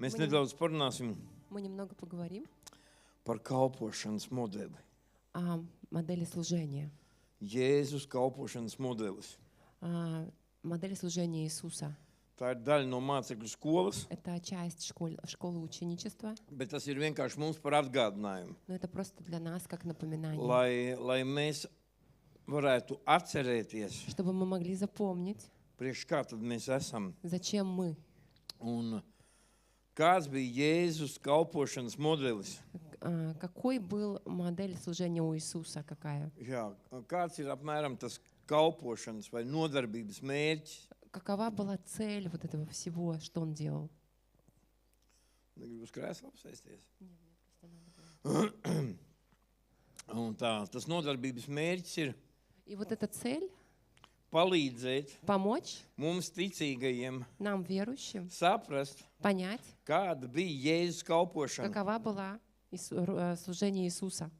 Mēs nedaudz parunāsim Мы немного поговорим par kalpošanas modeli. о модели служения. Jēzus kalpošanas modelis. Модель служения Иисуса. Tā ir daļa no mācekļu skolas, Это часть школы ученичества, bet tas ir vienkārši mums par atgādinājumu, но это просто для нас как напоминание, lai mēs varētu atcerēties, чтобы мы могли запомнить, priekš kā tad mēs esam. зачем мы, Un kāds bija Jēzus kalpošanas modelis? какой был модель служения у Иисуса, какая, Jā, kāds ir apmēram tas kalpošanas vai nodarbības mērķis? какова была цель вот этого всего, что он делал. Negribu uz krēslu apsēsties. Un tā, tas nodarbības mērķis ir И вот эта цель palīdzēt помочь mums ticīgajiem нам, верующим, saprast, понять, kāda bija Jēzus kalpošana какова была служение Иисуса.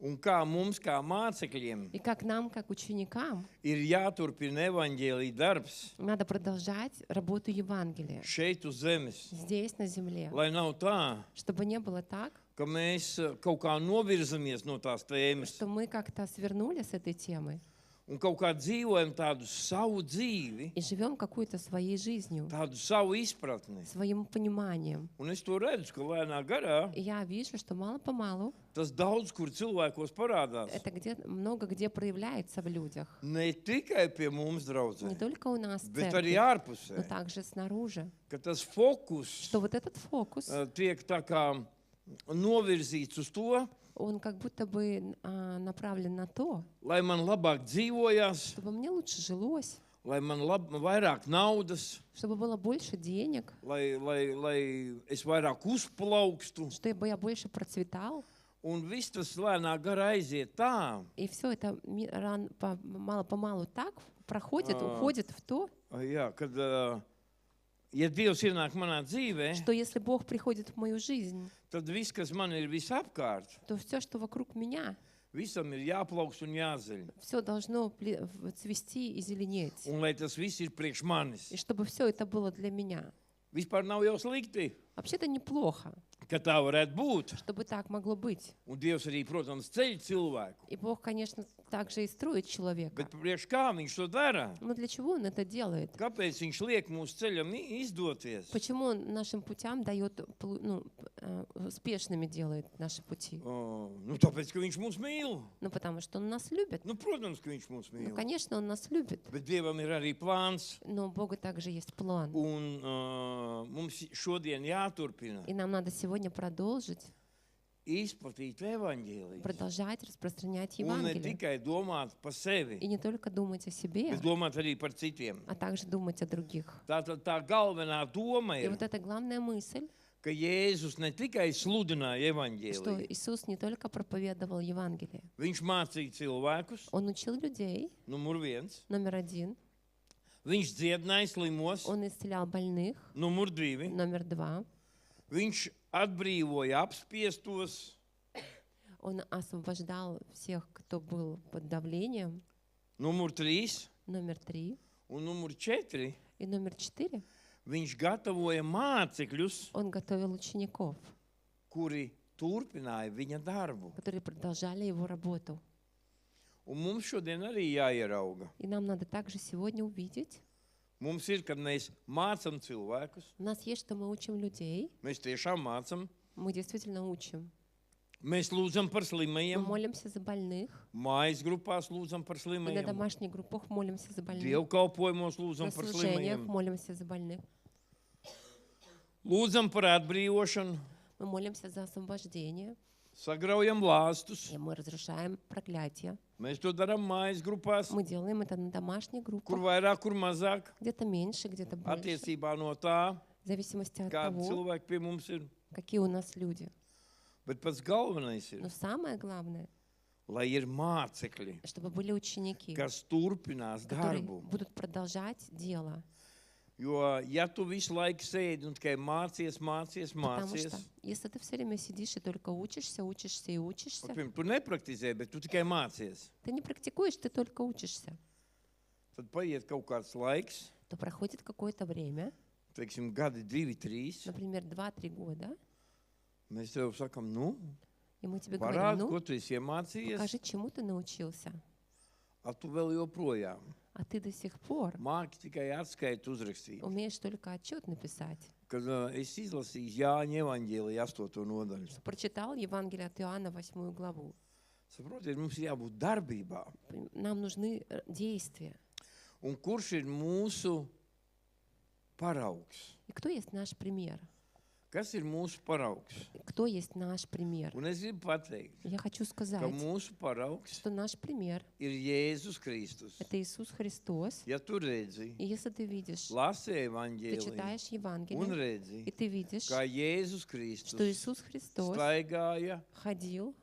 un kā mums, kā mācekļiem, И как нам, как ученикам, ir jāturpina evaņģēlija darbs надо продолжать работу Евангелия šeit uz zemes. здесь, на земле, Lai nav tā, чтобы не было так, ka mēs kaut kā novirzamies no tās tēmas что мы как-то свернули с этой темы un kaut kā dzīvojam tādu savu dzīvi, и живем какой-то своей жизнью, tādu savu izpratni. своим пониманием. Un es to redzu, ka lēnā garā И я вижу, что мало-помалу tas daudz kur cilvēkos parādās. это много где проявляется в людях. Ne tikai pie mums, Не draudzē, только у нас в bet arī церкви, но ārpusē. также снаружи. Ka tas fokus Что вот этот фокус, tiek tā kā novirzīts uz to, он как будто бы направлен на то, lai man labāk dzīvojās, чтобы мне лучше жилось, lai man vairāk naudas, чтобы было больше денег, lai es vairāk uzplaukstu. чтобы я больше процветал. Un viss tas lēnā garā aiziet tā, И все это мало-помалу так проходит, уходит в то, jā, kad, ja Dievs ienāk manā dzīvē, что если Бог приходит в мою жизнь, tad viss, kas man ir visapkārt, то все, что вокруг меня, visam ir jāplaukst un jāzeļ. все должно цвести и зеленеть. Un lai tas viss ir priekš manis. И чтобы все это было для меня. Vispār nav jau slikti, Вообще-то неплохо, ka tā varētu būt. чтобы так могло быть. Un Dievs arī, protams, ceļ cilvēku. И Бог, конечно, также и строит человека. Bet priekš kā viņš to dara? Но для чего Он это делает? Kāpēc viņš liek mūsu ceļam izdoties? Почему Он нашим путям дает, успешными делает наши пути? Nu, tāpēc, ka viņš mūs mīl. Ну, потому что Он нас любит. Nu, protams, ka viņš mūs Ну, mīl. конечно, Он нас любит. Bet Dievam ir arī plāns. Но у Бога также есть план. Un mums šodien jāturpina И нам надо сегодня продолжить, izplatīt evaņģēliju. продолжать распространять Un ne Евангелие. tikai domāt par sevi, И не только думать о себе, bet domāt arī par citiem. а также думать о других. Tā galvenā doma И ir, вот эта главная мысль, ka Jēzus ne tikai sludināja что evaņģēliju, Иисус не только проповедовал Евангелие, viņš mācīja cilvēkus, Он учил людей, numur 1, номер один, viņš dziedināja slimos, Он исцелял больных, numur 2, номер два, viņš atbrīvoja apspiestos, Он освобождал всех, кто был под давлением, numur 3 номер три, un numur 4. и номер четыре, Viņš gatavoja mācekļus, Он готовил учеников, kuri turpināja viņa darbu. которые продолжали Его работу. Un mums šodien arī jāierauga. И нам надо также сегодня увидеть, Mums ir, kad mēs mācam cilvēkus, у нас есть, что мы учим людей, mēs tiešām mācam, мы действительно учим. mēs lūdzam par Мы slimajiem, молимся за больных, mājas grupās lūdzam par и на slimajiem, домашних группах молимся за больных, dievkalpojumos на lūdzam par служениях slimajiem, молимся за больных, lūdzam par atbrīvošanu, мы молимся за освобождение, sagraujam lāstus. и мы разрушаем проклятие. Mēs to darām mājas grupās, Мы делаем это на домашних kur группах, vairāk, kur mazāk, где-то меньше, где-то больше, attiecībā no tā, в зависимости от kādi того, cilvēki pie mums ir. какие у нас люди. Bet pats galvenais ir, Но самое главное, lai ir mācekļi, чтобы были ученики, kas turpinās которые darbu. будут продолжать дело. Jo, ja tu visu laiku sēdi un tikai mācies, Потому что если ты все время сидишь и только учишься, учишься и учишься, tu nepraktizē, bet tu tikai mācies, ты не практикуешь, ты только учишься, tad paiet kaut kāds laiks, то проходит какое-то время, teiksim, gadi, 2, 3, например, 2-3 года, mēs tev sakam, nu, и мы тебе говорим, parādi, ну, ko tu esi iemācījies, покажи, чему ты научился. a tu vēl joprojām А ты до сих пор māki tikai atskaitu uzrakstīt. умеешь только отчет написать. Kad es izlasīju Jāņa evaņģēlija 8. nodaļu, Что прочитал Евангелие от Иоанна 8 главу. saprotiet, mums ir jābūt darbībā. Нам нужны действия. Un kurš ir mūsu paraugs? И кто есть наш пример? Kas ir mūsu paraugs? Кто есть наш пример? Un es gribu pateikt, Я хочу ka сказать, mūsu paraugs что наш пример ir Jēzus Kristus. — это Иисус Христос. Ja tu redzi, И если ты видишь, lasi ты evaņģēliju читаешь un Евангелие, redzi, и ты видишь, kā Jēzus что Kristus Иисус Христос staigāja ходил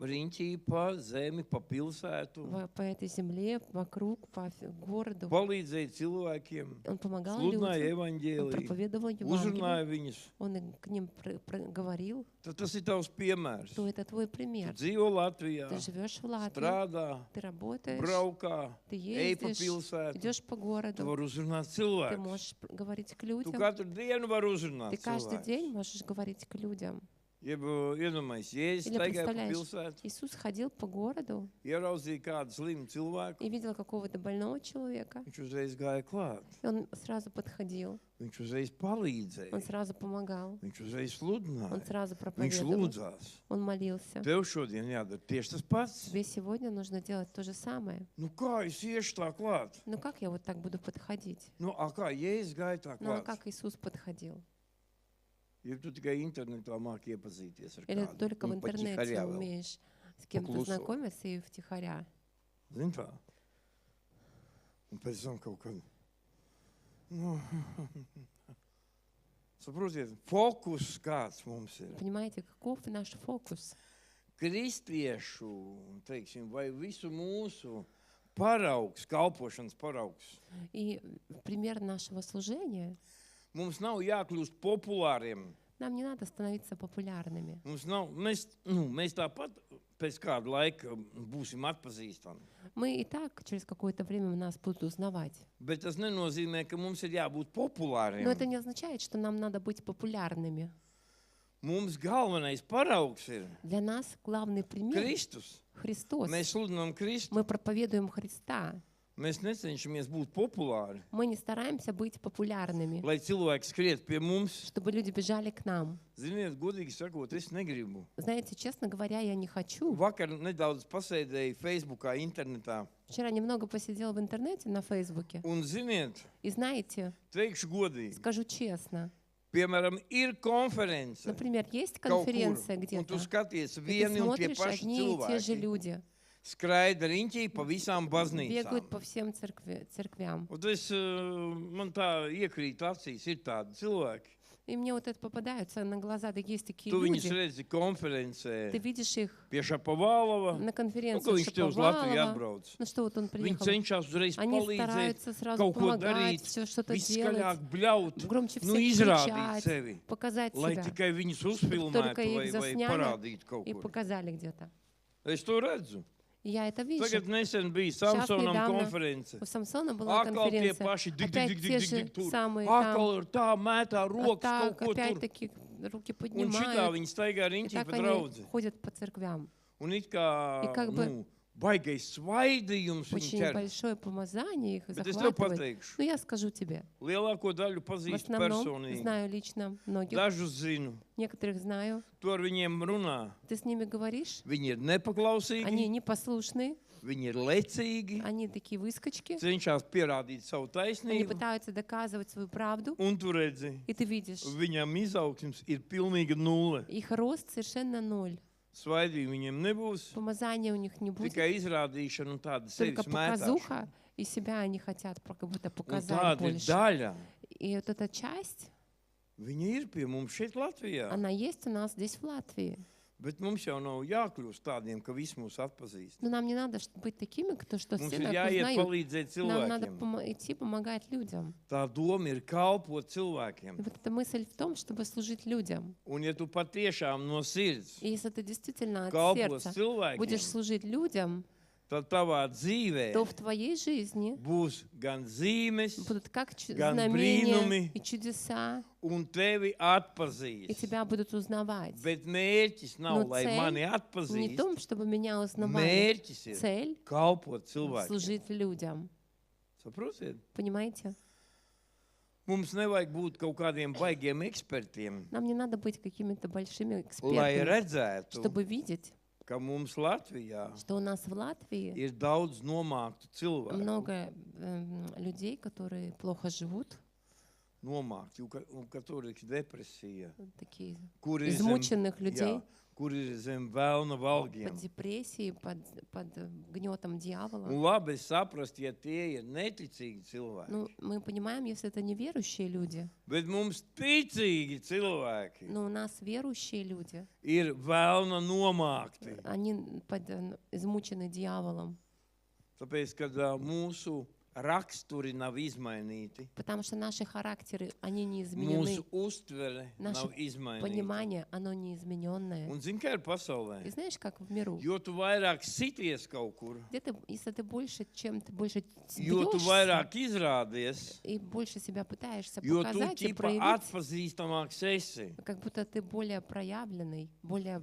riņķī pa zemi, pa pilsētu, по этой земле, вокруг, по городу. palīdzēja cilvēkiem, Он помогал sludināja людям, он evaņģēliju, проповедовал uzrunāja Евангелие, viņus. он к ним говорил, Tad tas ir tavs piemērs. что это твой Tu пример. dzīvo Latvijā, Ты живешь в Латвии, strādā, ты работаешь, braukā, ты ej pa ездишь, pilsētu. идешь по Tu городу, vari uzrunāt ты cilvēkus. можешь говорить к Tu людям, katru dienu vari uzrunāt ты каждый cilvēkus. день можешь говорить к людям. Jeb, iedomājies, Jēzus Или staigāja pa представляешь, pilsētu, Иисус ходил по городу ieraudzīja kādu slimu cilvēku, и видел какого-то больного человека, viņš uzreiz gāja klāt. и он сразу подходил, Viņš uzreiz он palīdzēja. сразу помогал, Viņš uzreiz он sludināja. сразу Viņš проповедовал, lūdzās. он молился. Tev šodien jādara tieši tas pats. Тебе сегодня нужно делать то же самое. Nu kā es iešu tā klāt? Ну как я вот так буду подходить? Nu, a kā Jēzus gāja tā Ну а klāt? как Иисус подходил? Ja tu tikai internetā māki iepazīties ar Или kādu. только в un pat интернете ķiharjā vēl. умеешь с кем-то Покусывать. знакомиться и втихаря? Zini tā? Un pēc tam kaut kad. Nu, saprotiet, fokus kāds mums ir. Понимаете, каков наш фокус? Kristiešu, teiksim, vai visu mūsu paraugs, kalpošanas paraugs. И пример нашего служения, Mums nav jākļūst populāriem. нам не надо становиться популярными. Mēs tāpat pēc kāda laika būsim atpazīstami. Мы и так через какое-то время нас будут узнавать. Bet tas nenozīmē, ka mums ir jābūt populāriem. Но это не означает, что нам надо быть популярными. Mums galvenais paraugs ir Для нас главный пример Kristus. — Христос. Mēs sludinām Kristu. Мы проповедуем Христа. Mēs necenšamies būt populāri, Мы не стараемся быть популярными, lai cilvēki skriet pie mums. чтобы люди бежали к нам. Ziniet, godīgi sakot, es negribu. Знаете, честно говоря, я не хочу. Vakar nedaudz pasēdēju Facebookā, internetā. Вчера немного посидела в интернете на Фейсбуке. Un, ziniet, И знаете, teikšu godīgi, скажу честно, piemēram, ir konference например, есть kaut kur, конференция un где-то, tu skaties и ты vieni un tie смотришь, paši одни и те же cilvēki люди skraida riņķī pa visām бегают baznīcām. по всем церквям. Un man tā iekrīt acīs, ir tādi cilvēki. И мне вот это попадаются на глаза, да есть такие Tu viņus люди. redzi konferencē Ты видишь их pie Šapovalova. на Nu, ka конференции viņš te uz Latviju Šapovalova. atbrauc. Ну что вот он Viņi приехал. cenšas uzreiz Они palīdzēt, стараются сразу kaut ko помогать, darīt, все что-то viskaļāk делать, bļaut, громче nu всех izrādīt кричать, sevi, показать lai себя. tikai viņus только uzfilmētu их vai засняли parādītu kaut И kur. показали где-то. Es to redzu. И я это вижу. Tagad nesen bija Сейчас Samsonam недавно konference. У Самсона была Atkal tie конференция. paši Опять те же tur. самые там. Atkal ir tā mētā rokas Так, kaut ko tur. опять-таки руки Un šitā поднимают. viņi staigā И riņķī так pa они draudzi. ходят по церквям. Un it kā, И как бы nu, baigais svaidījums viņu Очень ķer. большое помазание их Bet es tev захватывает. pateikšu, Но я скажу тебе, lielāko daļu в pazīstu основном personīgi. знаю лично многих, Dažus zinu. некоторых знаю. Tu ar viņiem runā. Ты с ними говоришь, Viņi ir они nepaklausīgi, непослушные, viņi ir lecīgi, они такие выскочки, cenšas pierādīt savu они taisnību. пытаются доказывать свою правду, Un tu redzi, и ты видишь, viņam izaugsmes ir pilnīga nulle. их рост совершенно ноль. Svaidīgi viņiem nebūs, Помазания у них не будет, tikai izrādīšana un tāda sevis только mētāšana. показуха, и себя они хотят как будто Un показать tāda ir больше. daļa. И вот эта часть, Viņa ir pie mums šeit Latvijā. она есть у нас здесь в Латвии. Bet mums jau nav jākļūst tādiem, ka visi mūs atpazīst. Но нам не надо быть такими, что Mums все ir нас jāiet узнают. palīdzēt Нам надо cilvēkiem. идти помогать людям. Tā doma ir kalpot И cilvēkiem. вот эта мысль в том, чтобы служить людям. Un ja tu patiešām no sirds И если ты действительно от kalpos сердца будешь cilvēkiem, служить людям, tad tavā dzīvē то в твоей жизни būs gan zīmes, будут как gan знамения brīnumi, и чудеса, un tevi и atpazīs. тебя будут узнавать. Bet mērķis nav, Но lai цель mani Не в atpazīst. том, чтобы меня узнавали. Mērķis ir Цель kalpot cilvēkiem. служить людям. Saprotiet? Понимаете? Mums nevajag būt kaut kādiem baigiem ekspertiem, Нам не надо быть какими-то большими lai экспертами, redzētu, чтобы видеть, ka mums Latvijā что у нас в Латвии ir daudz nomāktu cilvēku. много людей, которые плохо живут, Nomākti, un ka tur ir depresija, такие kur ir измученных людей, kur ir zem vēlna valgiem. под депрессией, под гнетом дьявола. Un labi saprast, ja tie ir neticīgi cilvēki. Ну, мы понимаем, если это неверующие люди, Bet mums ticīgi cilvēki но у нас верующие люди, ir vēlna nomākti. они измучены дьяволом, Tāpēc, kad mūsu raksturi nav izmainīti, потому что наши характеры, они не изменены, mūsu uztvere Наше nav izmainīta. понимание, оно неизмененное. Un zini, kā ir pasaulē? И знаешь, как в миру? Jo tu vairāk sities kaut kur, Где-то, если ты больше, чем ты больше jo tu бьешься vairāk izrādies, и больше себя пытаешься jo tu показать и ķipa проявить, atpazīstamāks esi. как будто ты более проявленный, более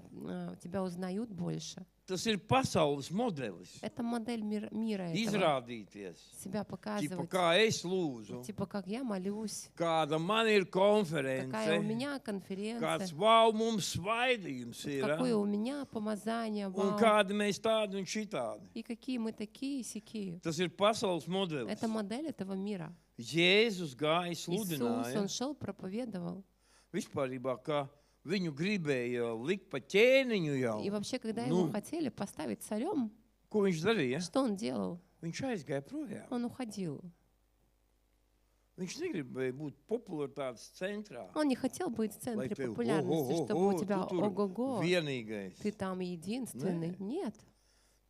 тебя узнают больше. Tas ir pasaules modelis. Это модель мира этого. Izrādīties. Себя Ķipa, показывать. kā es lūdzu, Типа, как я молюсь, kāda man ir какая у konference, меня конференция, kāds wow mums svaidījums ir, какое у меня помазание, un вау, kādi mēs tādi un šitādi. и какие мы такие и сякие. Tas ir pasaules modelis. Это модель этого мира. Jēzus gāja Иисус, sludināja Он шел, проповедовал. vispārībā, ka viņu gribēja likt pa ķēniņu jau. И вообще, когда Ну. его хотели поставить царем, Ko viņš darīja? что он делал? Viņš aizgāja projām. Он уходил. Viņš negribēja būt popularitātes centrā. Он не хотел быть в Lai центре tev, популярности, чтобы у тебя tu tur ого-го, vienīgais. ты там единственный. Нет,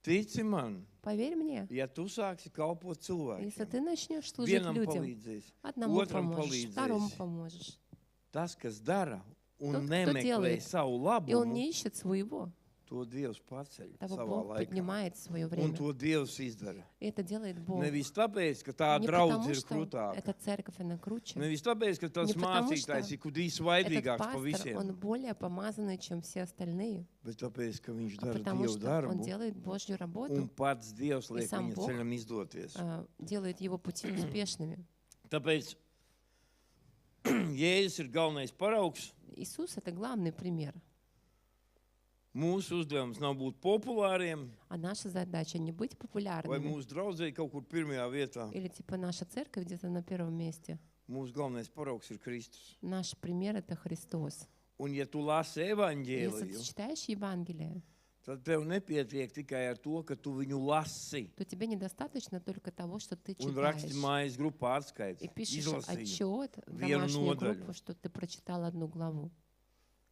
Tici man, поверь мне, ja tu sāksi kalpot если cilvēkiem, ты начнешь служить vienam людям, palīdzēs, одному otram поможешь, palīdzēsi. второму поможешь. Tas, kas dara un Tот, кто nemeklē делает, savu И он labumu, не ищет своего, to Dievs paceļ того savā Бог laikā. поднимает в свое Un время. to Dievs izdara. И это делает Бог. Nevis tāpēc, ka tā Не draudz потому, ir что krūtāka. эта церковь, она круче. Nevis tāpēc, ka tas Не потому, mācītājs что ir kudīs Этот vaidīgāks pa пастор, visiem, он более помазанный, чем все остальные. bet tāpēc, ka viņš А dara потому Dievu что он darbu делает Божью un работу, pats Dievs liek сам viņa Бог ceļam izdoties. делает его пути успешными. Tāpēc Jēzus ir galvenais paraugs. Иисус — это главный пример. Mūsu uzdevums nav būt populāriem, А наша задача не быть vai популярными. mūsu draudzēji kaut kur pirmajā vietā. Или типа наша церковь где-то на первом месте. Mūsu galvenais paraugs ir Kristus. Наш пример — это Христос. Un ja tu lasi Если ты evaņģēliju, читаешь Евангелие, tad tev nepietiek tikai ar to, ka tu viņu lasi. то тебе недостаточно только того, что ты Un raksti читаешь. mājas grupā atskaits. И пишешь Izlasīju. отчет в vienu домашнюю nodaļу. группу, что ты прочитал одну главу.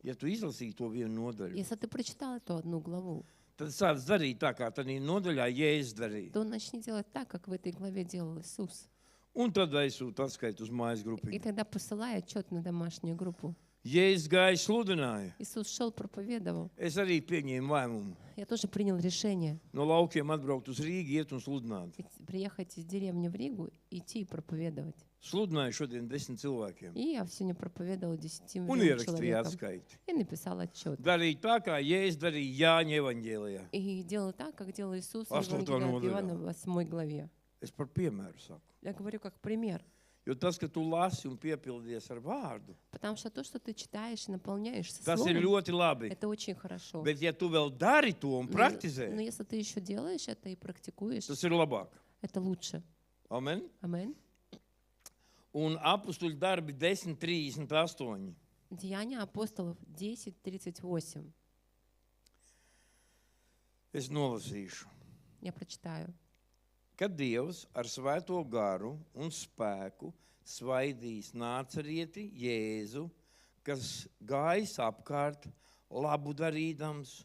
Ja tu izlasīji to vienu nodaļu, Если ты прочитал эту одну главу, tad sāc darīt tā, kā tādā nodaļā Jēzus darīja. то начни делать так, как в этой главе делал Иисус. Un tad aizsūta atskaitu uz mājas И grupiņu. тогда посылай отчет на домашнюю группу. Jēzus gāja sludināja. Иисус шел, проповедовал. Es arī pieņēmu lēmumu Я тоже принял решение no laukiem atbraukt uz Rīgu, iet un sludināt. приехать из деревни в Ригу, идти и проповедовать. Sludināju šodien 10 cilvēkiem. И я сегодня проповедовал 10 Un ierakstīju человекам. atskaiti. И написал отчет. Darīju tā, kā Jēzus darīja Jāņa evaņģēlijā. И делал так, как делал Иисус в Восьмой Евангелии от главе. Иоанна в 8 главе. Es par piemēru saku. Я говорю как пример. Jo tas, ka tu lasi un piepildies ar vārdu, Потому что то, что ты читаешь и наполняешься tas ir словом, ļoti labi. это очень хорошо. Bet ja tu vēl dari to un Но praktizē, если ты еще делаешь это и практикуешь, tas ir labāk. это лучше. Amen. Аминь. Un apstuļu darbi 10:38. Деяния апостолов 10:38. Es nolasīšu. Я прочитаю. Kad Dievs ar svēto garu un spēku svaidīs nācarieti Jēzu, kas gājis apkārt, labu darīdams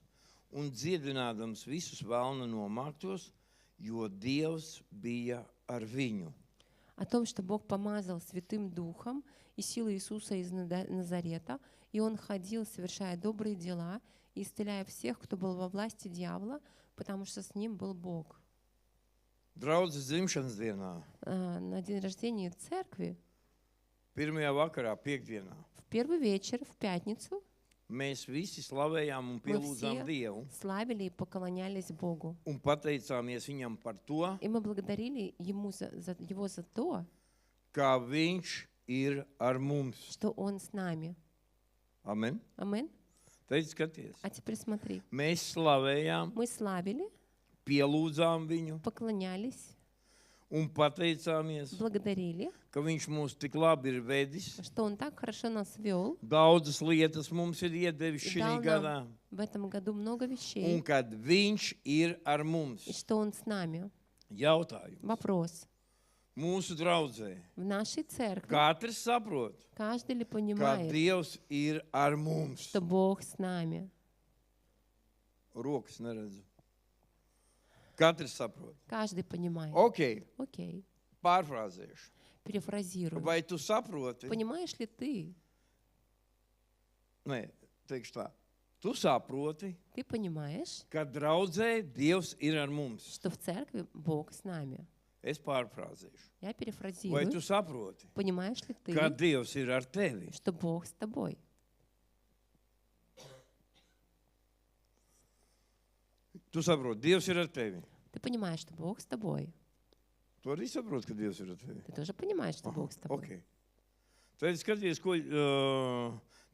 un dziedinādams visus vēlna nomāktos, jo Dievs bija ar viņu. О том, что Бог помазал Святым Духом и силой Иисуса из Назарета, и Он ходил, совершая добрые дела и исцеляя всех, кто был во власти дьявола, потому что с Ним был Бог. Draudzes dzimšanas dienā, на день рождения церкви, pirmajā vakarā, piekdienā, в первый вечер, в пятницу, mēs visi slavējām un мы pielūdzām все Dievu славили и поклонялись Богу. un pateicāmies Viņam par to, И мы благодарили Его за то, kā Viņš ir ar mums. что Он с nami. Amen. Амин. Teic, skaties. А теперь смотри. Mēs slavējām, Мы славили, pielūdzām Viņu поклонялись, un pateicāmies, благодарили, ka Viņš mūs tik labi ir vedis. что Он так хорошо нас вел. Daudzas lietas mums ir iedevis И šī дал gadā. нам в этом году много Un вещей, kad Viņš ir ar mums. и что Он с nami. Jautājums. Вопрос. Mūsu draudzē. В нашей церкви Katrs saprot, каждый ли ka понимает, Dievs ir ar mums. что Бог с нами? Rokas neredzu. Katrs saprot. Каждый понимает. Ok, Окей. pārfrāzēšu. Перефразирую. Vai tu saproti? Понимаешь ли ты? Nē, teikšu tā. Tu saproti, Ты понимаешь, ka draudzē Dievs ir ar mums. что в церкви Бог с нами? Es pārfrāzēšu. Я Vai перефразирую. tu saproti, Понимаешь ли ты, ka Dievs ir ar tevi? что Бог с тобой? Tu saproti, Dievs ir ar tevi. Ты понимаешь, что Бог с тобой. Tu arī saproti, ka Dievs ir ar tevi. Ты тоже понимаешь, что Бог с тобой. Ok. Tad skaties, ko...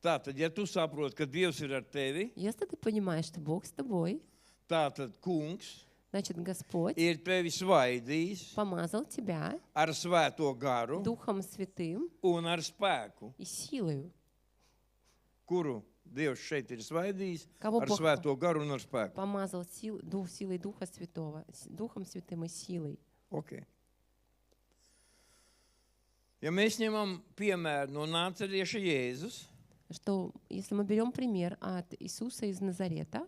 Tā tad, ja tu saproti, ka Dievs ir ar tevi, Если ты понимаешь, что Бог с тобой, tā tad kungs значит, Господь ir tevi svaidījis помазал тебя ar svēto garu Духом Святым un ar spēku, и силою. kuru Dievs šeit ir svaidījis Кого ar Бог svēto garu un ar spēku. помазал силой Духа Святого, Духом Святым и силой. Ok. Ja mēs ņemam piemēru no Nācerieša Jēzus, Что если мы берем пример от Иисуса из Назарета,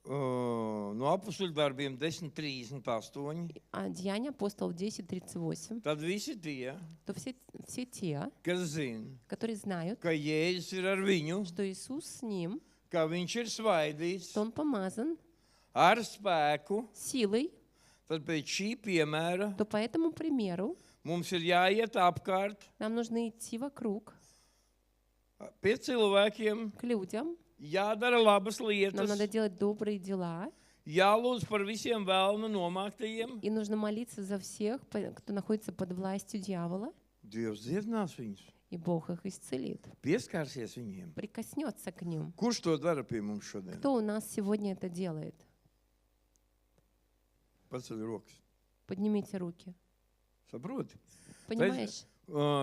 no Apustuļu darbiem 10:38, а Деяния апостолов 10:38, tad visi tie, то все те, kas zina, которые знают, ka Jēzus ir ar viņu, что Иисус с ним, ka viņš ir svaidīts что Он помазан ar spēku, силой, tad pēc šī piemēra то по этому примеру mums ir jāiet apkārt нам нужно идти вокруг pie cilvēkiem, к людям. jādara labas Нам lietas, надо делать добрые дела, jālūdz par visiem vēlna nomāktajiem. и нужно молиться за всех, кто находится под властью дьявола, Dievs dziedinās viņus, и Бог их исцелит, pieskārsies viņiem. прикоснется к ним. Kurš to dara pie mums šodien? Кто у нас сегодня это делает? Paceļ rokas. Поднимите руки. Saproti? Понимаешь?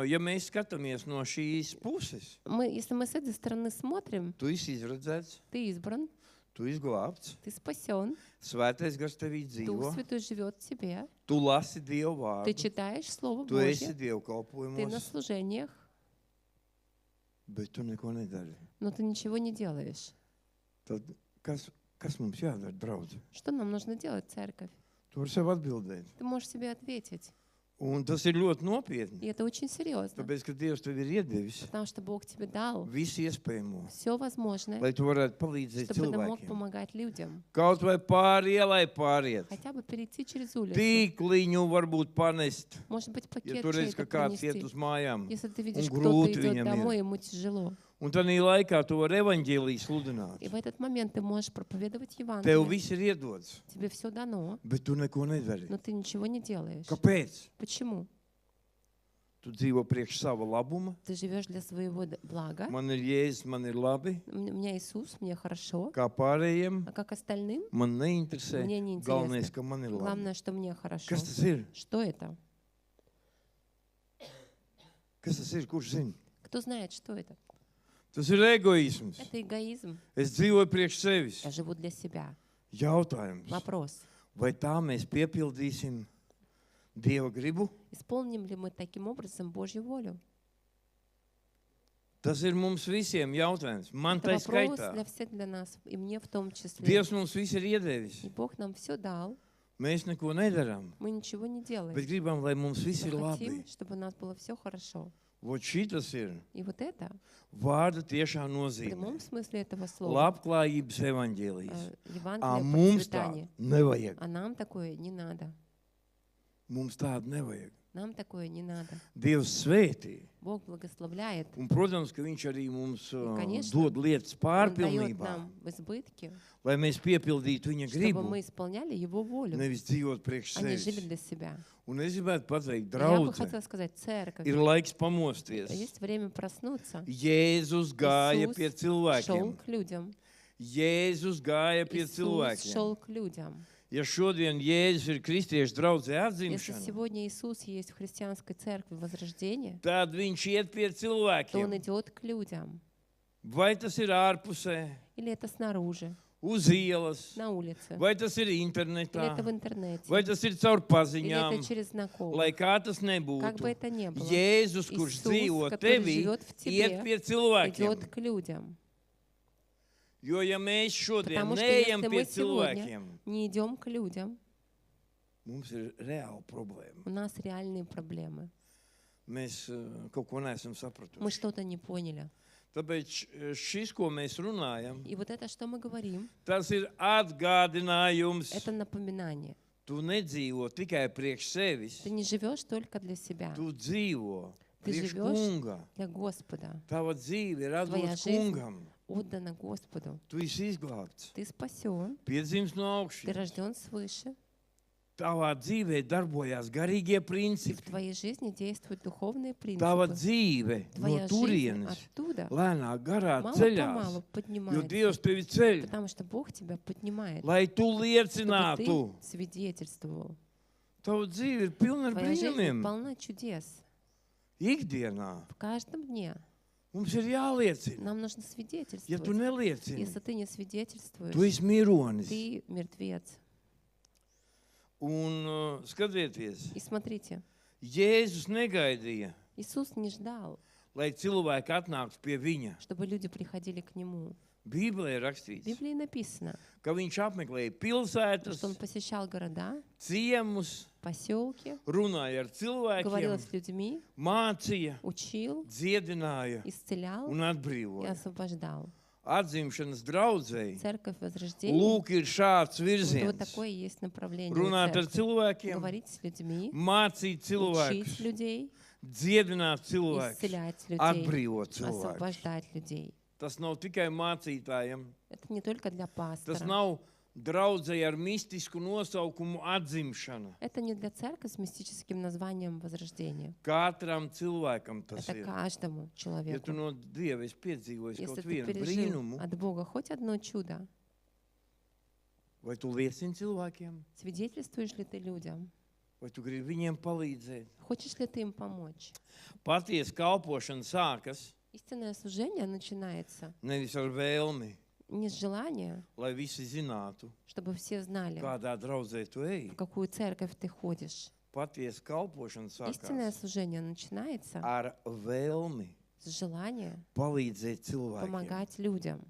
Ja mēs skatāmies no šīs puses, Если мы с этой стороны смотрим, tu esi izredzēts, ты избран, tu izglābts, ты спасен, svētais gars tevī Дух dzīvo, Святой живет в тебе, tu lasi Dievu ты vārdu, читаешь Слово tu esi Божье, Dievu ты на kalpojumos, служениях, bet tu neko nedari. но ты ничего не делаешь. Tad kas mums jādara, draudze? Что нам нужно делать, церковь? Tu vari sev atbildēt. Ты можешь себе ответить. Un tas ir ļoti nopietni, И это очень серьезно, tāpēc, ka Dievs tev ir iedevis потому что Бог тебе дал visu iespējamo, все возможное, lai tu varētu palīdzēt чтобы ты мог cilvēkiem. помогать людям. Kaut vai pāri ielai pāriet. Хотя бы перейти через улицу. Tīkliņu varbūt panest, Может быть, ja пакет tu redz, чей-то ka kāds iet принести. uz mājām. Если ты видишь, Un кто-то grūti идет viņam домой, ir. ему тяжело. Un tādā laikā tu vari evaņģēliju sludināt. И в этот момент ты можешь проповедовать Tev Евангелие. viss ir iedots, Тебе все дано, bet tu neko nedari. но ты ничего не делаешь. Kāpēc? Почему? Tu dzīvo priekš sava labuma. Ты живешь для своего блага. Man ir Jēzus, man ir labi. У меня Иисус, мне хорошо. Kā pārējiem, А как остальным? man neinteresē. Мне не Galvenais, интересно. ka man ir labi. Главное, что мне хорошо. Kas tas ir? Что это? Kas tas ir? Kurš zina? Кто знает, что это? Tas ir egoisms. Это эгоизм. Es dzīvoju priekš sevis. Я живу для себя. Jautājums. Вопрос. Vai tā mēs piepildīsim Dieva gribu? Исполним ли мы таким образом Божью волю? Tas ir mums visiem jautājums. Man Это tā вопрос skaitā. для всех, для нас, и мне в том числе. Dievs mums visu ir iedevis. И Бог нам все дал, Mēs neko nedarām, мы ничего не делаем. bet gribam, lai mums viss ir Мы labi. хотим, чтобы у нас было все хорошо. Vot šitas ir И вот это, vārda tiešā в nozīme. прямом смысле этого слова, Labklājības evaņģēlijas. Евангелие Mums tā процветания. nevajag. А нам такое не надо. Mums tādu nevajag. Нам такое не надо. Dievs svētī. Бог благословляет. Un, protams, ka viņš arī mums Конечно. dod lietas Он дает pārpilnībā, нам в избытке, lai mēs piepildītu viņa чтобы gribu, мы исполняли Его волю, nevis dzīvot priekš а не жили sevis. для себя. Un es gribētu pateikt, Я бы draudze, хотела сказать, церковь, ir laiks pamosties. есть время проснуться. Jēzus gāja Иисус pie шел cilvēkiem. к людям. Jēzus gāja pie Иисус cilvēkiem. шел к людям. Ja šodien Jēzus ir kristiešu draudzē Если atzimšana, сегодня Иисус есть в христианской церкви возрождения, tad viņš iet pie то Он cilvēkiem. идет к людям. Vai tas ir ārpusē, Или это снаружи, uz ielas, на улице, vai tas ir или internetā, это в интернете, vai tas ir caur или paziņām, это через знакомых. lai kā tas Как бы nebūtu. это ни было, Jēzus, kurš Иисус, dzīvo который tevī, живет в iet тебе, pie cilvēkiem. идет к людям. Jo ja mēs šodien Потому что neejam если pie мы сегодня cilvēkiem, не идем к людям, mums ir reāla problēma. у нас реальные проблемы. Mēs kaut ko neesam Мы sapratuši. что-то не поняли. Tāpēc šis, ko mēs runājam, И вот это, что мы говорим, tas ir atgādinājums. это напоминание. Tu nedzīvo tikai priekš sevis, Ты не живешь только для себя, tu dzīvo Ты priekš живешь kunga. для Господа, Tava dzīve ir Твоя atdota жизнь kungam. отдана Господу. Tu esi izglābts, Ты спасен, piedzimts no ты augšas. рожден свыше, Tavā dzīvē darbojās garīgie и в principi. твоей жизни действуют духовные Tava принципы. dzīve no Твоя жизнь turienes оттуда lēnā garā мало-помалу ceļās, jo поднимается, Dievs tevi ceļ, потому что Бог тебя поднимает, lai tu чтобы liecinātu. ты свидетельствовал. Tava dzīve ir pilna ar Твоя жизнь brīnumiem. полна чудес. Ikdienā В каждом дне mums ir jāliecina. нам нужно Ja tu свидетельствовать. neliecini, Если ты не свидетельствуешь, tu esi mironis. ты мертвец. Un skatieties, И смотрите, Jēzus negaidīja, Иисус не ждал, lai cilvēki atnāktu pie viņa. чтобы люди приходили к Нему. Bībelē ir В rakstīts, Библии написано, ka viņš apmeklēja pilsētas, что Он посещал города, ciemus, поселки, runāja ar говорил cilvēkiem, с людьми, mācīja, учил, dziedināja исцелял un и atbrīvoja. освобождал. Atzimšanas draudzēji. Церковь Возрождения, Lūk, ir šāds вот virziens. такое есть направление Runāt ar церкви. cilvēkiem, Говорить с людьми, mācīt учить cilvēkus, людей, dziedināt cilvēkus, исцелять людей, atbrīvot cilvēkus. освобождать людей. Tas nav tikai mācītājiem, Это не только для tas пастора. nav draudzēji ar mistisku nosaukumu atzimšana. Это не для церкви с мистическим названием Возрождения. Katram cilvēkam tas Это ir. каждому Ja tu человеку. no Dieva esi piedzīvojis Если kaut ты vienu пережил brīnumu, от Бога хоть одно чудо, vai tu liecini cilvēkiem, свидетельствуешь ли ты людям? vai tu gribi viņiem palīdzēt. Хочешь ли ты им помочь? Patiesa kalpošana sākas Истинное служение начинается nevis ar vēlmi, не с желания, lai visi zinātu, чтобы все знали, kādā draudzē tu ej. в какую церковь ты ходишь. Patiesa kalpošana Истинное sākās служение начинается ar vēlmi с желания palīdzēt cilvēkiem. помогать людям,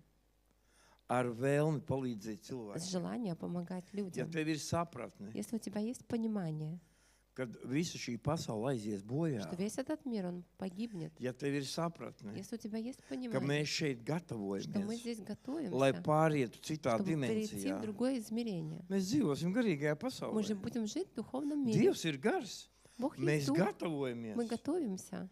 Ar vēlmi palīdzēt с cilvēkiem. желания помогать Ja людям. tev ir sapratne, Если у тебя есть понимание, kad visa šī pasaule aizies bojā, что весь этот мир, он погибнет, ja tev ir sapratne, если у тебя есть ka понимание, mēs šeit что мы gatavojamies, здесь lai готовимся, pārietu citā чтобы перейти в dimensijā, другое измерение, mēs dzīvosim garīgajā мы же pasaulē. будем жить в духовном мире. Dievs ir gars, Бог mēs есть Дух, gatavojamies. мы готовимся.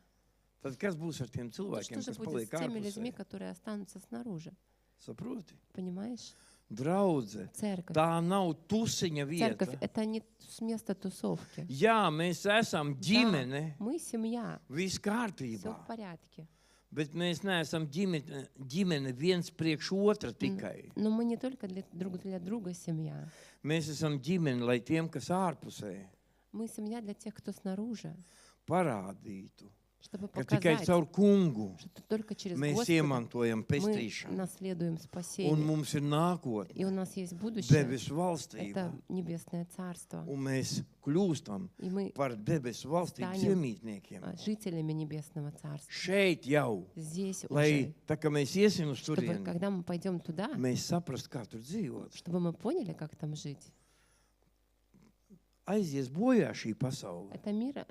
Tad kas būs ar tiem То cilvēkiem, что же kas будет paliek с теми людьми, ārpusē? которые останутся снаружи? Saproti? Понимаешь? Draudze, Церковь. tā nav tusiņa Церковь vieta. — это не место тусовки. Jā, mēs esam ģimene, Мы семья, viss все kārtībā, в порядке. bet mēs neesam ģimene viens priekš otra tikai. Но мы не только для друга семья. Mēs esam ģimene, lai tiem, kas ārpusē, Мы семья для тех, кто снаружи, parādītu, чтобы ka tikai показать, caur kungu что только через mēs Господа iemantojam мы pestīšanu. наследуем Un спасение. mums ir nākotne, И у нас есть будущее. debesu valstība. Это небесное царство. Un mēs kļūstam И мы par debesu valstību Станем ciemītniekiem. жителями небесного царства. Šeit jau, Здесь lai уже, tā kā mēs iesim uz чтобы turieni, когда мы пойдем туда, mēs saprastu, kā tur dzīvot. чтобы мы поняли, как там жить. Aizies bojā šī pasaule. Это мир,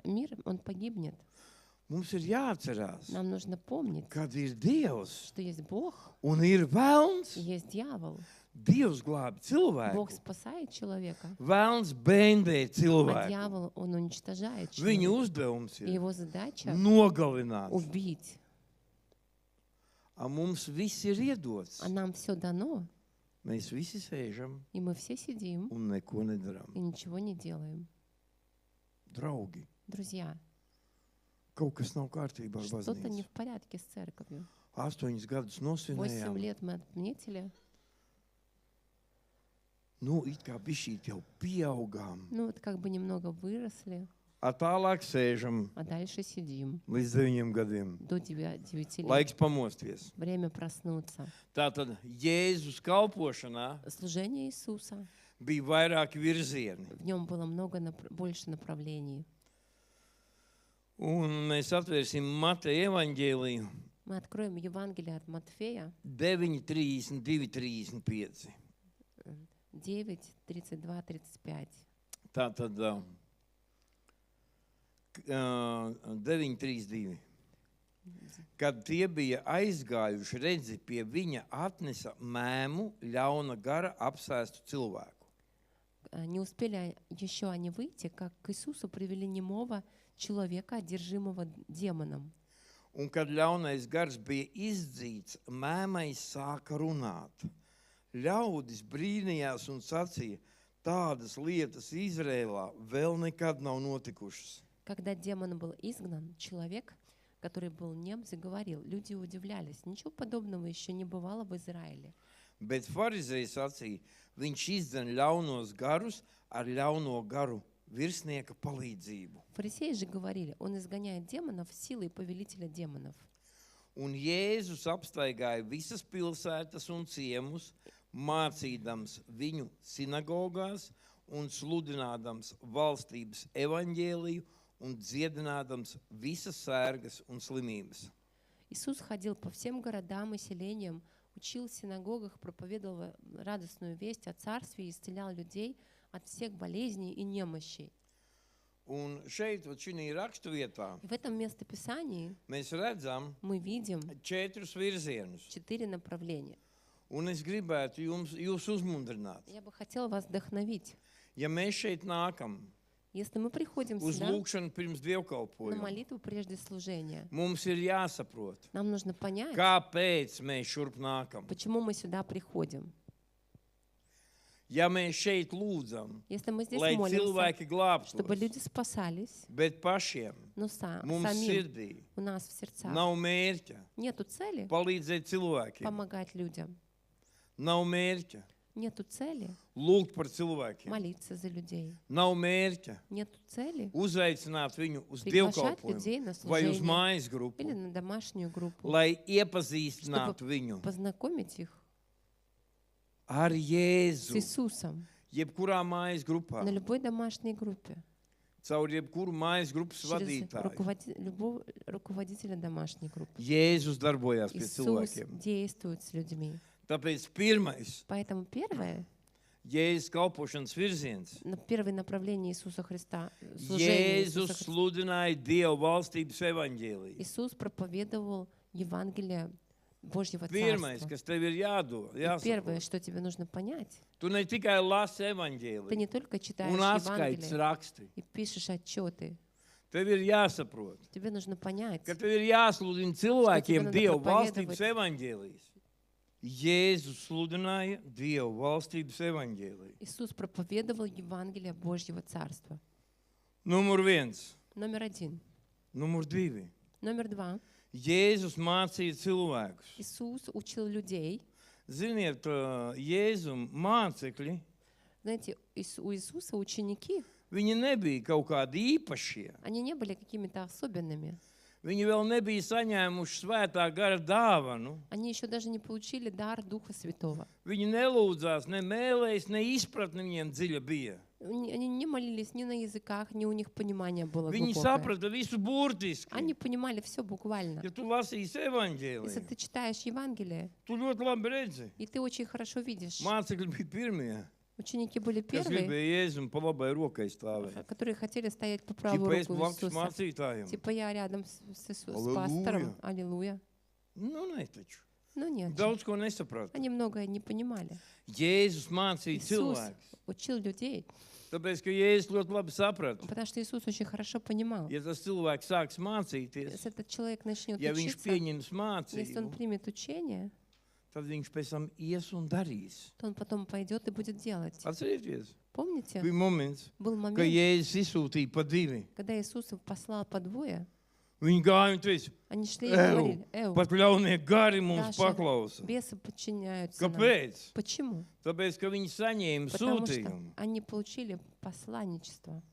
он погибнет. Mums ir jāatcerās, Нам нужно помнить, kad ir Dievs что есть Бог un ir velns. и есть дьявол. Dievs glābi Бог cilvēku. спасает человека, Vēlns bendē а cilvēku. дьявол, он уничтожает Viņa человека. uzdevums И ir его задача nogalināt. убить. A mums viss ir iedots. А нам все дано, Mēs visi sēžam и мы все сидим un neko nedaram. и ничего не делаем. Draugi, Друзья, kaut kas nav kārtībā ar что-то не baznīcu. в порядке с церковью. 8 gadus 8 nosvinējām. лет мы отметили. Nu, it kā bišķīt jau pieaugām. Ну вот как бы немного выросли, A tālāk sēžam а дальше сидим līdz 9 gadiem. до 9 лет. Laiks pamosties. Время проснуться. Tātad Jēzus kalpošanā Служение Иисуса. bija vairāki virzieni. В нем было больше направлений. Un mēs atvērsim Mateja evaņģēliju Мы откроем Евангелие от Матфея 9:32, 35. 9, 32, 35. Tātad 9:32. Kad tie bija aizgājuši, redzi, pie viņa atnesa mēmu ļauna gara apsēstu cilvēku. Не успели еще они выйти, как к Иисусу привели немого человека, одержимого демоном. Un kad ļaunais gars bija izdzīts, mēmais sāka runāt. Ļaudis brīnījās un sacīja, tādas lietas Izrēlā vēl nekad nav notikušas. Когда демон был изгнан, человек, который был нем, заговорил. Люди удивлялись. Ничего подобного еще не бывало в Израиле. Bet farizēji sacīja, viņš izdzen ļaunos garus ar ļauno garu virsnieka palīdzību. Фарисеи же говорили, он изгоняет демонов силой повелителя демонов. Un Jēzus apstaigāja visas pilsētas un ciemus, mācīdams viņu sinagogās un sludinādams valstības evaņģēliju un dziedinādams visas sērgas un slimības. Иисус ходил по всем городам и селениям, учил в синагогах, проповедовал радостную весть о Царстве и исцелял людей от всех болезней и немощей. Un šeit, šī raksturvietā, И в этом местописании mēs redzam мы видим 4 virzienus. 4 направления. Un es gribētu jūs uzmundrināt. Я бы хотела вас вдохновить. Ja mēs šeit nākam Если мы приходим uz сюда lūkšanu pirms на dievkalpojuma, молитву прежде служения, mums ir jāsaprot, нам нужно понять, kāpēc mēs šurp nākam. почему мы сюда приходим. Ja mēs šeit lūdzam, Если мы здесь lai молимся, cilvēki чтобы glābtos, люди спасались, bet pašiem но mums самим sirdī у нас в сердцах nav mērķa нету цели palīdzēt cilvēkiem, помогать людям, nav mērķa нету цели lūgt par cilvēkiem, молиться за людей, nav mērķa нету цели uzaicināt viņu uz приглашать людей dievkalpojumu на vai uz служение mājas grupu, или на домашнюю группу, lai iepazīstinātu viņu познакомить их ar с Jēzu, Иисусом jebkurā mājas grupā, на любой домашней группе, caur jebkuru mājas grupas через vadītāju. любого руководителя домашней группы. Jēzus darbojās pie Иисус cilvēkiem. действует с людьми. Tāpēc pirmais Поэтому первое Jēzus kalpošanas virziens. первое направление Иисуса Христа, служение Иисуса Jēzus Христа. sludināja Dieva valstības evaņģēliju. Иисус проповедовал Евангелие Божьего Pirmais, Царства. kas tev ir jādod, И первое, jāsaprot. что тебе нужно понять, Tu ne tikai lasi ты evaņģēliju не только читаешь un atskaits Евангелие raksti. и пишешь отчеты, Tev ir jāsaprot, тебе нужно понять, ka tev ir jāsludina cilvēkiem надо Dieva проповедовать. valstības evaņģēlijas. Jēzus sludināja Dieva valstības evaņģēliju. Иисус проповедовал Евангелие Божьего Царства. Numur 1. Номер 1. Numur 2. Номер 2. Jēzus mācīja cilvēkus. Иисус учил людей. Ziniet, Jēzum mācekļi, Знаете, у Иисуса ученики, viņi nebija kaut kādi īpašie. они не были какими-то особенными. Viņi vēl nebija saņēmuši svētā gara dāvanu. Они еще даже не получили дар Духа Святого. Viņi nelūdzās, ne mēlēs, ne izpratne viņiem dziļa bija. Они не молились ни на языках, ни у них понимания было Viņi глубокое. saprata visu burtiski. Они понимали все буквально. Ja tu lasīsi Если evaņģēliju, ты читаешь Евангелие, tu ļoti labi redzi. и ты очень хорошо видишь, Mācekļi bija pirmie, ученики были kas первые, gribēja Jēzum pa labai rokai stāvēt. которые хотели стоять по правую Tipa es руку blakus Иисуса. mācītājiem. Типа я рядом с Аллилуйя. пастором. Аллилуйя. Nu, ne taču. Но нет же. Daudz ko nesaprata. Они многое не понимали. Jēzus mācīja Иисус cilvēkus. учил людей, Tāpēc, ka Jēzus ļoti labi saprata, потому что Иисус очень хорошо понимал. ja tas cilvēks sāks mācīties, Если этот человек начнет ja viņš учиться, pieņems если он mācību, примет учение, tad viņš pēc tam ies un darīs. то он потом пойдет и будет делать. Atcerieties, Помните, bija moments, был ka момент, Jēzus izsūtīja pa divi. когда Иисус их послал по двое, Viņi gāja un teica, они шли и говорили: pat ļaunie gari mums Daži paklausa. бесы подчиняются нам. Kāpēc? Почему? Tāpēc, ka viņi saņēma Потому что sūtījumu. они получили посланничество.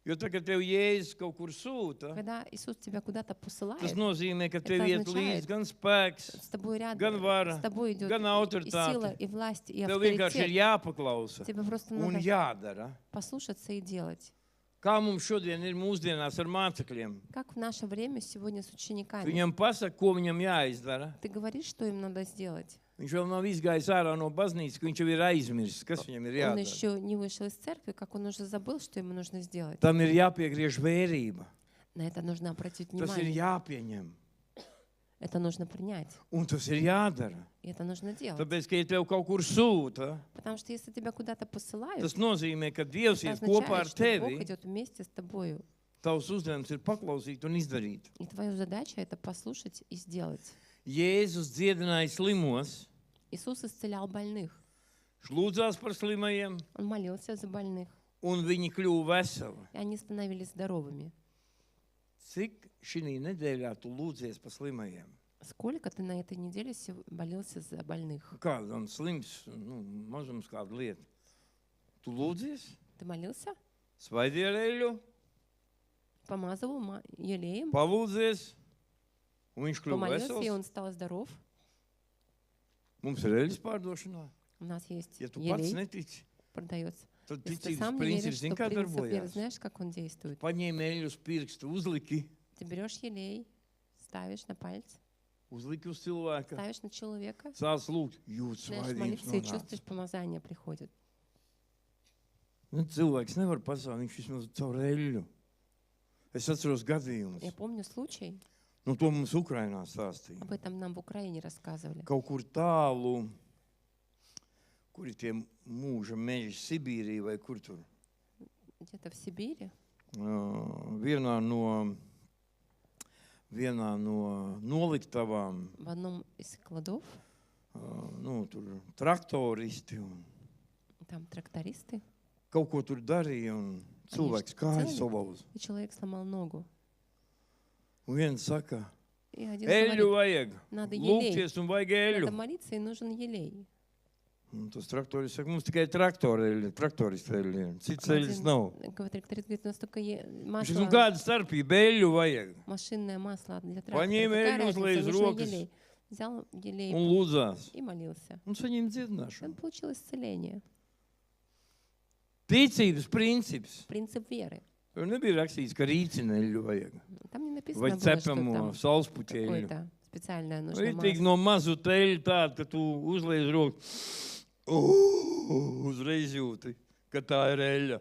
Jo tā, kad tev Jēzus kaut kur sūta, Когда Иисус тебя куда-то tas посылает, nozīmē, ka tev Это iet означает, līdzi gan spēks, с тобой рядом, gan vara, с тобой идет gan и autoritāte. сила, и власть, и Tev vienkārši ir авторитет. jāpaklausa Тебе просто un надо jādara. послушаться и делать. Kā mums šodien ir mūsdienās ar mācekļiem? Как в наше время сегодня с учениками. Viņam pasaka, ko viņam jāizdara. Ты говоришь, что им надо сделать. Viņš vēl nav izgājis ārā no baznīcas, ka viņš jau ir aizmirsis, kas viņam ir Он jādara. еще не вышел из церкви, как он уже забыл, что ему нужно сделать. Tam ir jāpiegriež vērība. На это нужно обратить Tas ir внимание. jāpieņem. Это нужно принять. Un tas ir jādara. И это нужно делать. Tāpēc, ka ja tev kaut kur sūta, Потому что если тебя куда-то посылают, tas nozīmē, ka Dievs это iet kopā ar означает, что Бог tevi. идет вместе с тобою. Tavs uzdevums ir paklausīt un izdarīt. И твоя задача — это послушать и сделать. Jēzus dziedināja slimos, Иисус исцелял больных. lūdzās par slimajiem, Он молился за больных. un viņi kļuva veseli. И они становились здоровыми. Cik šī nedēļā tu lūdzies par slimajiem? Сколько ты на этой неделе молился за больных? Kādam slims, mazums kāda lieta. Tu lūdzies, Ты молился? svaidī ar eļu, Помазывал елеем? palūdzies, un viņš kļuva Помолился, и vesels. он стал здоров. Mums ir eļas pārdošanā. У нас есть Ja tu pats елей, netici, продается. tad Если ты ticības сам не веришь, princips zini, что kā принцип веры, darbojas. знаешь, как он действует? Paņēmi eļu uz pirkstu, uzliki Ты берешь елей, ставишь на палец, uz cilvēka, ставишь на человека, sāc lūgt, jūt начинаешь svaidījums молиться и nonāca. чувствуешь, помазание приходит. Cilvēks nevar pasākt, viņš vismaz caur eļu. Es atceros gadījumus. Я помню случай, To mums Ukrainā stāstīja. об этом нам в Украине рассказывали. Kaut kur tālu, kur ir tie mūža meži, Sibīrija vai kur tur. Где-то в Сибири, Vienā no noliktavām, в одном из складов, tur traktoristi un там трактористы, kaut ko tur darīja un cilvēks kājas salauza. и человек сломал ногу. Un viens saka, И один eļu говорит, vajag, надо елей, lūgties un vajag надо eļu. молиться, и нужен елей. Un tas traktoris saka, mums tikai traktoristi eļu ir, cits eļas nav. Тракторист говорит, у нас только Viņš масло, saka, kāda starpība, eļu vajag. машинное масло для трактора. Paņēma Какая eļu, uzlēja разница, uz нужен rokas елей. Взял елей un lūdzās. и молился. Un saņēma Он dziedināšanu. получил исцеление. Ticības princips. Принцип веры. Tur nebija rakstīts, ka rīcina eļu vajag. Tam не написано Vai было, что cepamo там saulespuķeļu. какое-то специальное нужно Rītīgi масло. no mazu teļu tādu, ka tu uzliec roku. Uzreiz jūti, ka tā ir eļa.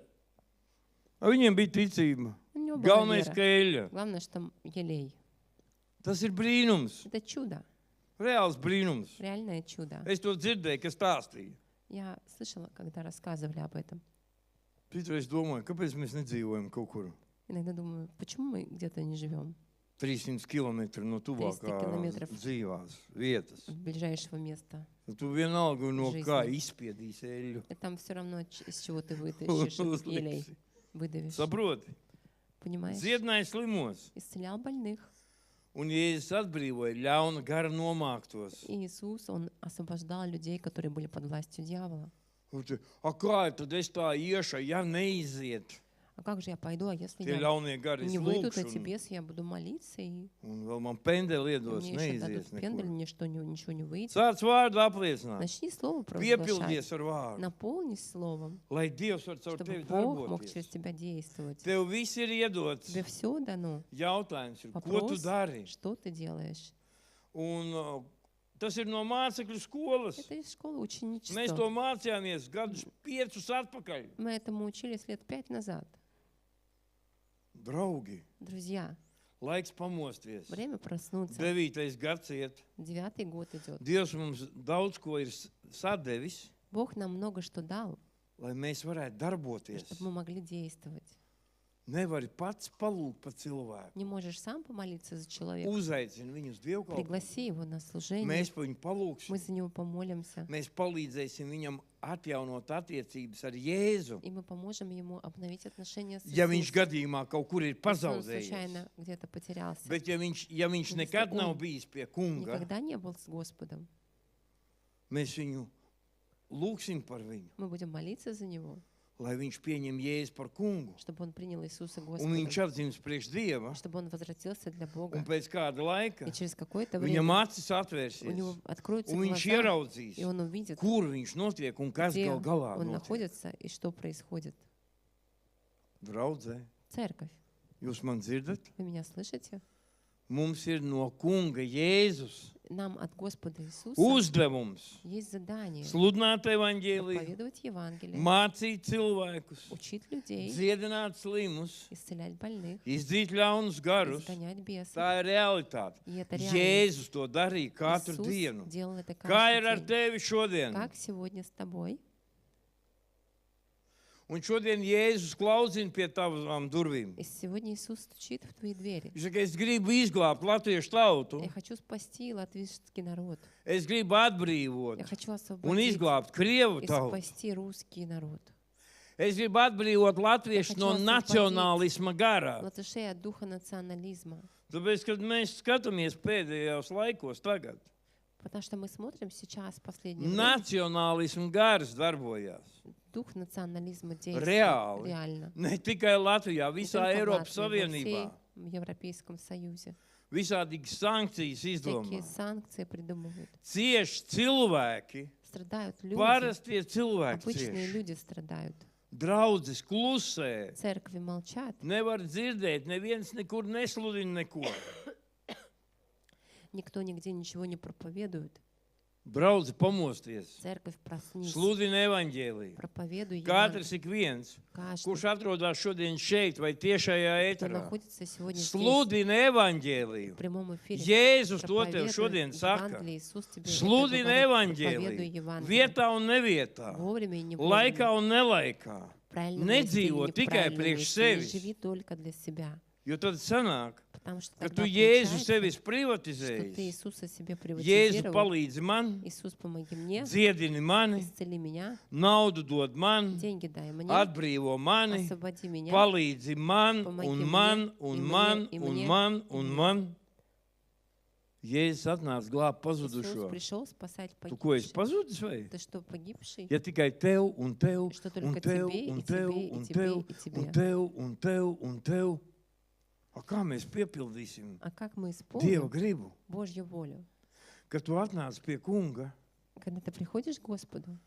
Viņiem bija ticība. У него была Galvenais, вера. ka eļa. Главное, что елей. Tas ir brīnums. Это чудо. Reāls brīnums. Реальное чудо. Es to dzirdēju, ka stāstīja. Я слышала, когда рассказывали об этом. Citreiz domāju, kāpēc mēs nedzīvojam kaut kur Иногда думаю, почему мы где-то не живем 300 km no 300 tuvākās kilometrов. dzīvās vietas. от ближайшего места? Tu vienalga no Жизни. kā izspiedīsi eļu. И там все равно, из чего ты вытащишь этот елей, Uzliksi. выдавишь. Saproti? Понимаешь? Dziedināja slimos. Исцелял больных. Un Jēzus atbrīvoja ļauna gara nomāktos. И Иисус, Он освобождал людей, которые были под властью дьявола. Kā tad es tā iešu, ja neiziet А как же я пойду, а если tie я ļaunie gari? не Es выйдут lūkšu, эти бесы, я буду молиться, и un vēl man pendeli iedos, мне еще дадут neizies пендель, nekur. ничего не выйдет. Sāc vārdu apliecināt. Начни слово провозглашать. Piepildies ar vārdu. Наполнись словом, Lai Dievs var caur чтобы tevi Бог мог через darboties. тебя действовать. Tev viss ir iedots. Тебе все дано. Jautājums ir, ko tu Вопрос, dari? что ты делаешь? Un tas ir no mācekļu skolas. Это из школы Mēs ученичества. to mācījāmies gadus 5 atpakaļ. Мы этому учились лет 5 назад. Draugi, Друзья, Laiks pamosties. Время проснуться. 9. gads iet. 9-й год идет. Dievs mums daudz ko ir sadevis, Бог нам много что дал, lai mēs varētu darboties. чтобы мы могли действовать. Nevari pats palūgt par cilvēku. Не можешь сам помолиться за человека. Uzaicini viņu uz dievkalpojumu. Пригласи его на служение. Mēs par viņu palūgsim. Мы за него помолимся. Mēs palīdzēsim viņam atjaunot attiecības ar Jēzu. И мы поможем ему обновить отношения с Ja viņš Иисусом. gadījumā kaut kur ir Если он pazaudējies. случайно где-то потерялся, Bet ja viņš nekad nav bijis pie kunga, никогда не был с Господом, mēs viņu lūgsim par viņu, мы будем молиться за него, lai viņš pieņem Jēzu par kungu. чтобы он принял Иисуса Un Господом, viņš atzīmes priekš Dieva, чтобы он возвратился для Бога. un pēc kāda laika И через какое-то viņam время acis у atvērsies, него откроются un viņš глаза, ieraudzīs, и он увидит, kur viņš notiek un kas где gal galā он notiek. находится и что происходит. Draudzē, Церковь, jūs man dzirdat? вы меня слышите? Mums ir no kunga Jēzus Нам от Господа Иисуса uzdevums есть задание sludināt evaņģēliju, проповедовать Евангелие, mācīt cilvēkus, учить людей, dziedināt slimus, исцелять больных, izdzīt ļaunus garus. изгонять бесов. Tā ir realitāte. И это реальность. Jēzus to darīja katru Иисус dienu. делал это Kā ir каждый ar день. tevi šodien? Как сегодня с тобой? Un šodien Jēzus klauzina pie tavām durvīm. И сегодня Иисус стучит в твои двери. Viņš saka, es gribu izglābt latviešu tautu, Я хочу спасти латвийский народ. es gribu atbrīvot Я хочу un освободить izglābt Krievu и tautu. спасти русский народ. Es gribu atbrīvot latviešus no nacionālisma garā. Латышей от духа национализма. Tāpēc, kad mēs skatāmies pēdējos laikos tagad, Потому что мы смотрим сейчас, в последнее время, nacionālisma gars darbojās. дух национализма действует Реально. реально. Ne tikai Latvijā, Не visā только в Eiropas Латвии, во всей Savienībā. Европейском Союзе. Visādīgi sankcijas Такие izdomā. санкции придумывают. Cieši cilvēki, Страдают люди. parastie cilvēki Обычные cieši. люди страдают. Draudzes klusē. Церкви молчат. Nevar dzirdēt, neviens nekur nesludina neko. Никто нигде ничего не проповедует. Braudzi pamosties. Церковь, проснись. Sludina evaņģēliju. Проповедуй Katrs Евангелие. ik viens, Каждый, kurš atrodas šodien šeit vai tiešajā кто ēterā, находится сегодня здесь, sludina evaņģēliju. в прямом эфире, Jēzus to tev проповедуй šodien saka. Евангелие. Иисус тебе это Sludina говорит. Проповедуй evaņģēliju. Евангелие. Vietā un nevietā. Вовремя и не Laikā вовремя. un nelaikā. В правильном Недzīvo месте или tikai неправильном priekš месте. Не sevis. живи только для себя. Jo tad sanāk, Потому что ka тогда tu Jēzu получается, sevis что ты privatizēji. Иисуса себе Jēzu приватизировал. palīdzi man, Иисус, помоги мне, dziedini mani, исцели меня, naudu dod man, деньги дай мне, atbrīvo mani, освободи меня. palīdzi man, Помоги un мне, man, и un мне, man, и un мне, man, и un мне. man. Jēzus atnāca glābt Иисус pazudušo. пришел спасать Tu ko esi погибших. pazudis vai? Ты что, погибший? Ja tikai tev un tev Что un только tev тебе, un и tev тебе, un и тебе, tev и un тебе. tev un tev un tev. A kā mēs piepildīsim А как мы Dieva исполним gribu? Божью волю? Kad tu atnāc pie kunga, Когда ты приходишь к Господу,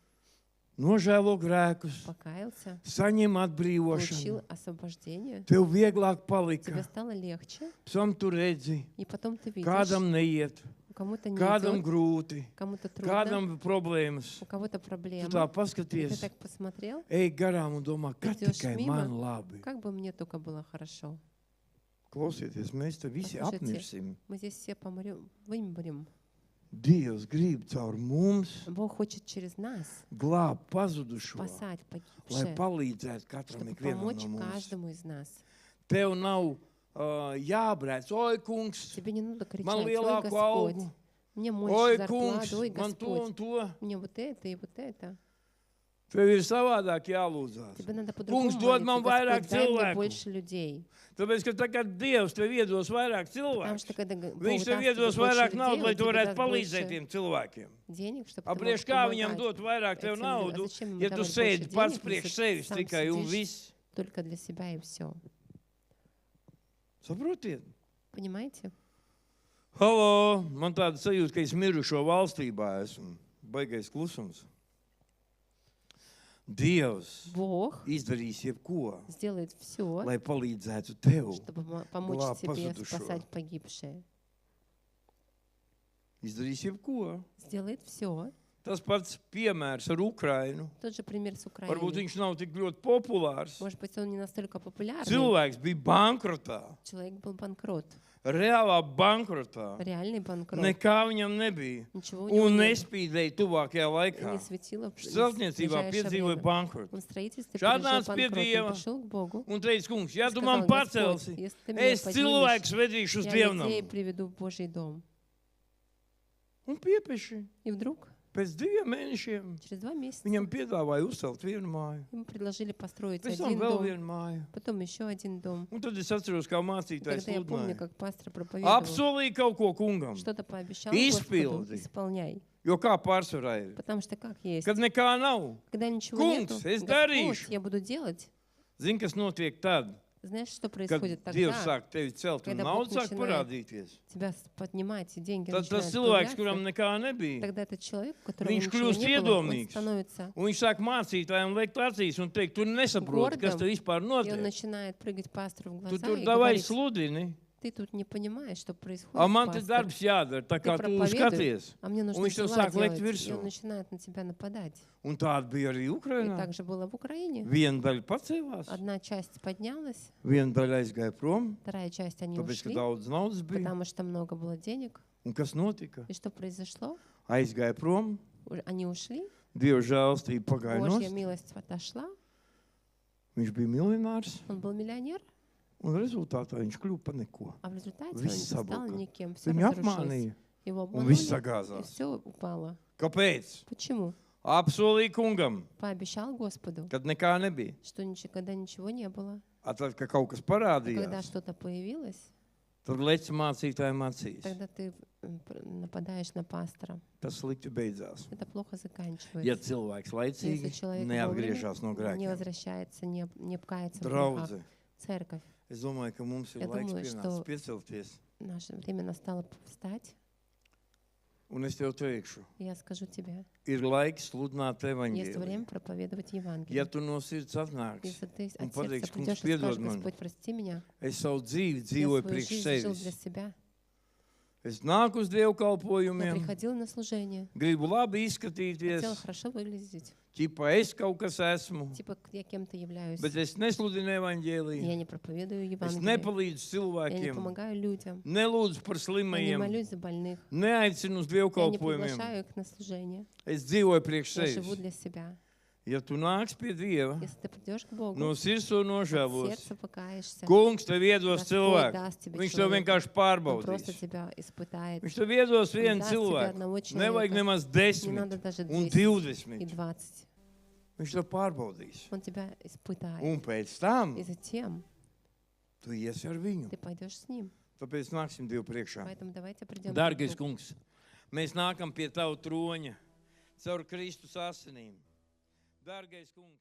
nožēlo grēkus, покаялся, saņem получил atbrīvošanu, освобождение, tev vieglāk тебе palika. стало легче, Psom tu redzi, и потом ты видишь, kādam neiet, кому-то не kādam идет, grūti, кому-то трудно, kādam problēmas. у кого-то Tu проблемы. tā И ты paskaties, так посмотрел, ej garām un domā, ka Идешь tikai мимо. man labi. как бы мне только было хорошо. Klausieties, mēs te visi Послушайте. apmirsim. Мы здесь все помрем, вымрем. Dievs grib caur mums Бог хочет через нас glābt pazudušo, спасать lai погибших, palīdzētu katram чтобы ikvienam помочь no mums. каждому из нас. Tev nav jābrēc, oi, kungs, Тебе не надо кричать, man ой, lielāku Господь, algu, мне oi, больше kungs, зарплаты, ой, man to un Господь, to. мне вот это и вот это. Tev ir savādāk jālūdzās. Тебе надо по-другому Kungs, dod молиться. man vairāk Господь, дай мне cilvēku. больше людей. Tāpēc, ka tagad Dievs tev iedos vairāk Потому что cilvēku. когда Бог Viņš tev даст iedos тебе больше vairāk людей, naudas, lai Он tu тебе varētu даст palīdzēt больше tiem cilvēkiem. денег, чтобы ты Apriekš мог kā viņam помогать dot vairāk tev этим людям. naudu, А зачем ему ja tu давать sēdi больше pats денег, priekš если sevis сам tikai un сидишь viss? только для себя и все? Saprotiet? Понимаете? Halo, man tāda sajūta, ka es mirušo valstībā esmu. Baigais klusums. Dievs Бог izdarīs jebko, сделает все, lai palīdzētu tev. чтобы помочь глав тебе пазудушего. спасать погибшие. Izdarīs jebko, Сделает все, Tas pats piemērs ar Ukrainu. Тот же пример с Varbūt Украиной. viņš nav tik ļoti populārs. Может быть, он не настолько популярный. Cilvēks bija bankrotā, Человек был банкрот, reālā bankrotā. реальный банкрот. Nekā viņam nebija. Ничего у него Un не было. nespīdēja tuvākajā И laikā. не светило в Celtniecībā ближайшее piedzīvoja время. bankrotu. Он в строительстве Šādi пережил nāca pie банкрот. Dieva Он пришел к Богу. un teica, kungs, ja и tu сказал: man Господь, pacelsi, если ты меня es поднимешь, cilvēks vedīšu uz я людей dievnamu. приведу в Божий дом. Un piepeši. И вдруг, Pēc 2 mēnešiem через 2 месяца, viņam piedāvāja uzcelt vienu māju. ему предложили построить Pēc tam один vēl дом, vienu māju. потом еще один дом. Un tad es atceros, kā mācītājs Тогда я помню, sludināja. как пастор проповедовал, Apsolīja kaut ko kungam. что-то пообещал Исполни. Господу, исполняй. Jo kā pārsvarā ir? Потому что как есть, Kad nekā nav. когда ничего Kungs, нету, es Господь, darīšu. я буду делать. Zini, kas notiek tad, Знаешь, что kad происходит Dievs тогда? sāk tevi celt un Когда nauda Бог sāk начинает parādīties? Тебя поднимать, и деньги Tad tas начинают cilvēks, появляться. kuram nekā nebija, Тогда этот человек, у которого Viņš ничего kļūst не было, он iedomīgs. становится, un viņš sāk mācītājiem liekt acīs un teikt, tu nesaproti, kas Гордым. te vispār и он notiek. начинает прыгать пастору в Tu глаза tur и davai говорить: sludini, ты тут не понимаешь, что происходит, a man te пастор, darbs jādara, tā kā tu проповедуй, skaties. а мне нужно Он еще дела сак лegt делать. И virsū. он начинает на тебя нападать. Un tāda bija arī И Ukrainā. так же было в Украине. Viena daļa pacēlās, Одна часть поднялась, viena daļa aizgāja prom, вторая часть они tāpēc, ka ушли, daudz naudas bija. потому что много было денег. Un kas notika? И что произошло? Aizgāja prom, Они ушли, Dieva žēlstība pagāja Божья nost, милость отошла, viņš bija miljonārs, он был миллионер, un rezultātā viņš kļuva par neko. а в результате он Viss стал sabruka. никем, все Viņu разрушилось. apmānīja, Его un viss обманули, и sagāzās. все упало. Kāpēc? Почему? Apsolīja kungam, Пообещал Господу, kad nekā nebija. что когда ничего не было. Tad, kad kaut kas А когда parādījās, что-то появилось, tad lec mācītājiem acīs. тогда ты нападаешь на пастора. Tas slikti beidzās. Это плохо Ja заканчивается. cilvēks Если laicīgi человек neatgriežas no вовремя не grēkiem. возвращается, не пкается в грехах. Draudze, Церковь, es domāju, ka mums ir Ja laiks domāju, pienācis что- piecelties. наше время настало встать. Un es tev teikšu, И я скажу тебе, ir laiks sludināt есть evaņģēliju. время проповедовать Ja Евангелие. tu no sirds atnāksi, Если ты un от сердца pateiksi, kungs, придешь и piedod скажешь: man, Господь, прости меня, es savu dzīvi я dzīvoju свою priekš жизнь жил для sevis. себя. Es nāku uz Я dievkalpojumiem, приходил на служение, gribu labi хотел izskatīties, хорошо выглядеть, ķipa es kaut kas esmu, типа я кем-то являюсь. bet es nesludinu evaņģēliju. Я не проповедую Es Евангелие, nepalīdzu я не cilvēkiem, помогаю людям, nelūdzu par я не slimajiem, молюсь за больных, neaicinu uz я не dievkalpojumiem. приглашаю их на служение. Es dzīvoju priekš Я живу sevis. для себя. Ja tu nāks pie Dieva, Если ты придешь к Богу, no sirds to от nožēlos, сердца покаешься, Kungs tev iedos Господь cilvēku. даст тебе Viņš tev человека. vienkārši Он просто pārbaudīs. тебя испытает. Viņš tev iedos Он vienu даст тебе cilvēku. одного Nevajag человека. nemaz Не 10 надо даже un 200 и 20. 20. Viņš tev pārbaudīs. Он тебя испытает. Un pēc tam И затем tu iesi ar viņu. ты пойдешь с ним. Tāpēc nāksim Dievu priekšā. Поэтому давайте придем Dārgais к Богу. kungs, mēs nākam pie Tava troņa caur Kristus asinīm. Dārgais kungs.